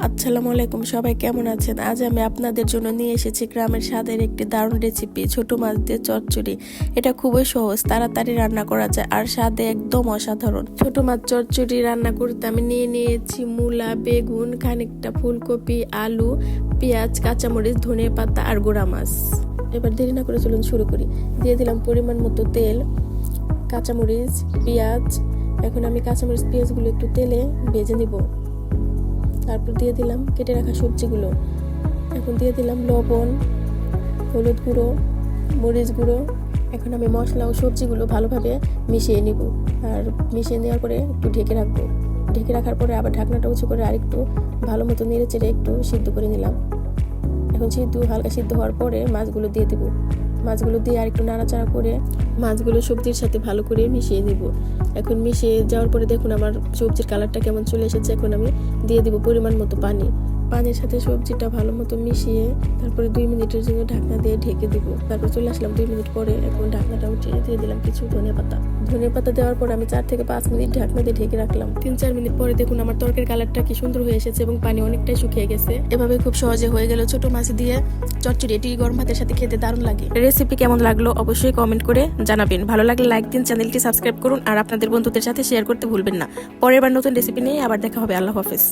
আসসালামু আলাইকুম, সবাই কেমন আছেন? আজ আমি আপনাদের জন্য নিয়ে এসেছি গ্রামের স্বাদের একটি দারুণ রেসিপি, ছোট মাছ দিয়ে চচ্চড়ি। এটা খুবই সহজ, তাড়াতাড়ি রান্না করা যায় আর স্বাদে একদম অসাধারণ। ছোট মাছ চচ্চড়ি রান্না করতে আমি নিয়েছি মূলা, বেগুন, খানিকটা ফুলকপি, আলু, পেঁয়াজ, কাঁচামরিচ, ধনেপাতা আর গুঁড়া মাছ। এবার দেরি না করে চলুন শুরু করি। দিয়ে দিলাম পরিমাণ মতো তেল, কাঁচামরিচ, পেঁয়াজ। এখন আমি কাঁচামরিচ পেঁয়াজগুলো একটু তেলে ভেজে নিব। তারপর দিয়ে দিলাম কেটে রাখা সবজিগুলো। এখন দিয়ে দিলাম লবণ, হলুদ গুঁড়ো, মরিচ গুঁড়ো। এখন আমি মশলা ও সবজিগুলো ভালোভাবে মিশিয়ে নিব। আর মিশিয়ে নেওয়ার পরে একটু ঢেকে রাখবো। ঢেকে রাখার পরে আবার ঢাকনাটা উঁচু করে আরেকটু ভালো মতো নেড়ে চেড়ে একটু সিদ্ধ করে নিলাম। এখন হালকা সিদ্ধ হওয়ার পরে মাছগুলো দিয়ে দেবো। মাছগুলো দিয়ে আর একটু নাড়াচাড়া করে মাছগুলো সবজির সাথে ভালো করে মিশিয়ে নিব। এখন মিশিয়ে যাওয়ার পরে দেখুন আমার সবজির কালারটা কেমন চলে এসেছে। এখন আমি দিয়ে দিব পরিমাণ মতো পানি। পানির সাথে সবজিটা ভালো মতো মিশিয়ে তারপরে 2 মিনিটের জন্য ঢাকনা দিয়ে ঢেকে দিব। তারপর চলে আসলাম 2 মিনিট পরে। এখন ঢাকনাটা উঠিয়ে দিয়ে দিলাম কিছু ধনেপাতা দেওয়ার পর আমি 4 থেকে 5 মিনিট ঢাকনা দিয়ে ঢেকে রাখলাম। 3-4 মিনিট পরে দেখুন আমার তরকারির কালারটা কি সুন্দর হয়ে এসেছে এবং পানি অনেকটাই শুকিয়ে গেছে। এভাবে খুব সহজে হয়ে গেল ছোট মাছ দিয়ে চচ্চড়ি। এটি গরম ভাতের সাথে খেতে দারুণ লাগে। রেসিপি কেমন লাগলো অবশ্যই কমেন্ট করে জানাবেন। ভালো লাগলে লাইক দিন, চ্যানেলটি সাবস্ক্রাইব করুন আর আপনাদের বন্ধুদের সাথে শেয়ার করতে ভুলবেন না। পরের বার নতুন রেসিপি নিয়ে আবার দেখা হবে। আল্লাহ হাফেজ।